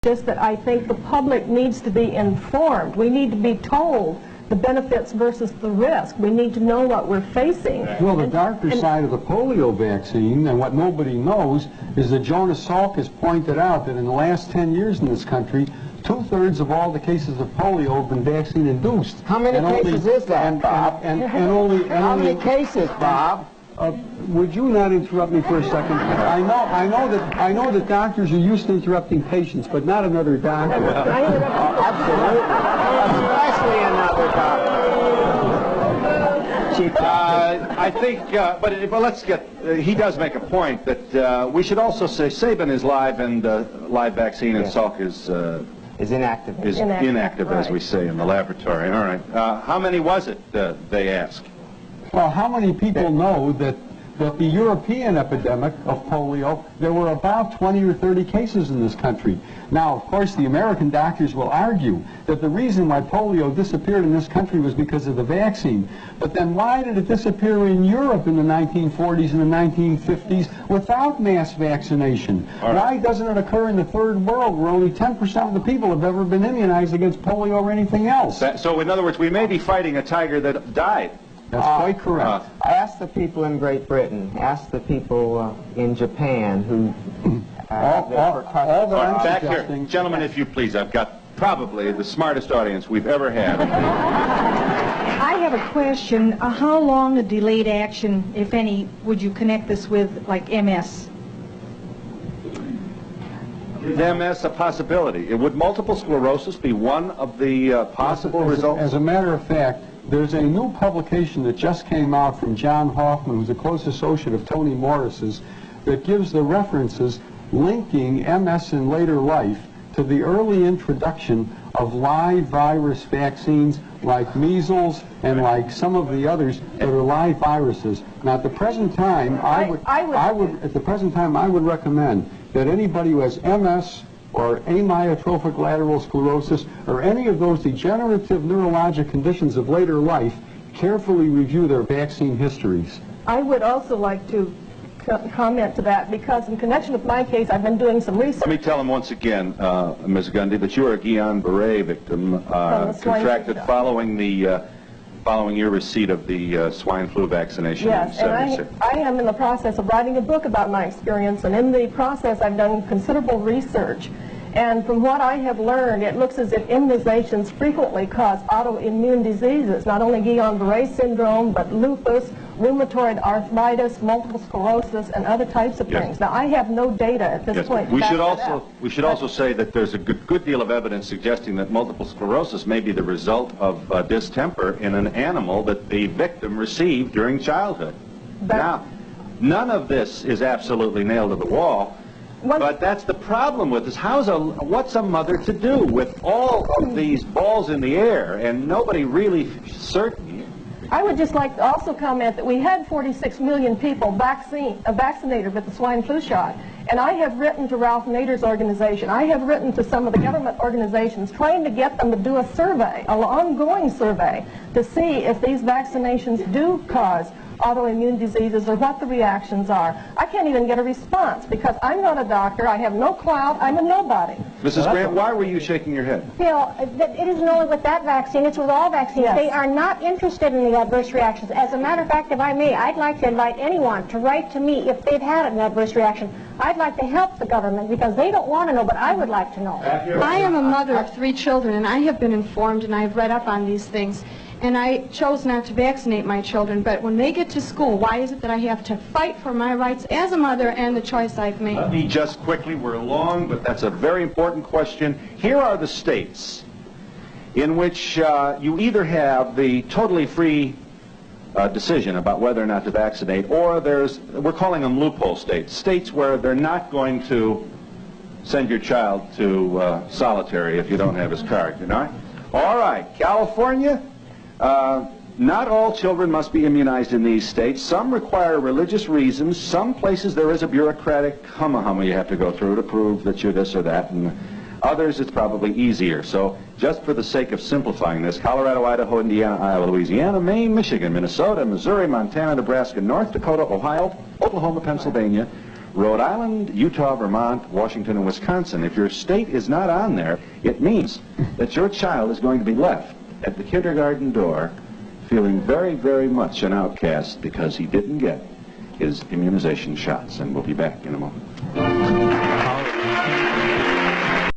Just that I think the public needs to be informed. We need to be told the benefits versus the risk. We need to know what we're facing. Well, the darker side of the polio vaccine, and what nobody knows, is that Jonas Salk has pointed out that in the last 10 years in this country, 2/3 of all the cases of polio have been vaccine-induced. How many cases is that, Bob? How many cases, Bob? Would you not interrupt me for a second? I know that doctors are used to interrupting patients, but not another doctor. Absolutely. Especially another doctor. I think, but let's get, he does make a point that we should also say Sabin is live and live vaccine, and Salk is inactive. Is inactive, as we say in the laboratory. All right. How many was it, they ask? Well, how many people know that the European epidemic of polio, there were about 20 or 30 cases in this country. Now, of course, the American doctors will argue that the reason why polio disappeared in this country was because of the vaccine. But then why did it disappear in Europe in the 1940s and the 1950s without mass vaccination? Why doesn't it occur in the third world where only 10% of the people have ever been immunized against polio or anything else? So, in other words, we may be fighting a tiger that died. That's quite correct. Ask the people in Great Britain. Ask the people in Japan who... Back here. Gentlemen, if you please. I've got probably the smartest audience we've ever had. I have a question. How long a delayed action, if any, would you connect this with, like MS? Is MS a possibility? Would multiple sclerosis be one of the possible results? As a matter of fact, there's a new publication that just came out from John Hoffman, who's a close associate of Tony Morris's, that gives the references linking MS in later life to the early introduction of live virus vaccines like measles and like some of the others that are live viruses. Now, at the present time, I would recommend that anybody who has MS or amyotrophic lateral sclerosis, or any of those degenerative neurologic conditions of later life, carefully review their vaccine histories. I would also like to comment to that, because in connection with my case, I've been doing some research. Let me tell him once again, Ms. Gundy, that you are a Guillain-Barré victim contracted following your receipt of the swine flu vaccination. Yes, and I am in the process of writing a book about my experience, and in the process I've done considerable research. And from what I have learned, it looks as if immunizations frequently cause autoimmune diseases, not only Guillain-Barré syndrome, but lupus, rheumatoid arthritis, multiple sclerosis, and other types of things. Now, I have no data at this point. We should also say that there's a good deal of evidence suggesting that multiple sclerosis may be the result of distemper in an animal that the victim received during childhood. Now, none of this is absolutely nailed to the wall. But that's the problem with this. What's a mother to do with all of these balls in the air and nobody really certain? I would just like to also comment that we had 46 million people vaccinated with the swine flu shot. And I have written to Ralph Nader's organization. I have written to some of the government organizations trying to get them to do a survey, an ongoing survey, to see if these vaccinations do cause autoimmune diseases or what the reactions are. I can't even get a response because I'm not a doctor, I have no clout, I'm a nobody. Mrs. Grant, why were you shaking your head? Phil, it isn't only with that vaccine, it's with all vaccines. Yes. They are not interested in the adverse reactions. As a matter of fact, if I may, I'd like to invite anyone to write to me if they've had an adverse reaction. I'd like to help the government because they don't want to know, but I would like to know. I am a mother of 3 children, and I have been informed and I've read up on these things. And I chose not to vaccinate my children, but when they get to school, why is it that I have to fight for my rights as a mother and the choice I've made? Let me just quickly, we're long, but that's a very important question. Here are the states in which you either have the totally free decision about whether or not to vaccinate, or we're calling them loophole states, states where they're not going to send your child to solitary if you don't have his card, you know? All right, California. Not all children must be immunized in these states. Some require religious reasons. Some places there is a bureaucratic humma you have to go through to prove that you're this or that. And others it's probably easier. So just for the sake of simplifying this, Colorado, Idaho, Indiana, Iowa, Louisiana, Maine, Michigan, Minnesota, Missouri, Montana, Nebraska, North Dakota, Ohio, Oklahoma, Pennsylvania, Rhode Island, Utah, Vermont, Washington, and Wisconsin. If your state is not on there, it means that your child is going to be left at the kindergarten door feeling very, very much an outcast because he didn't get his immunization shots. And we'll be back in a moment.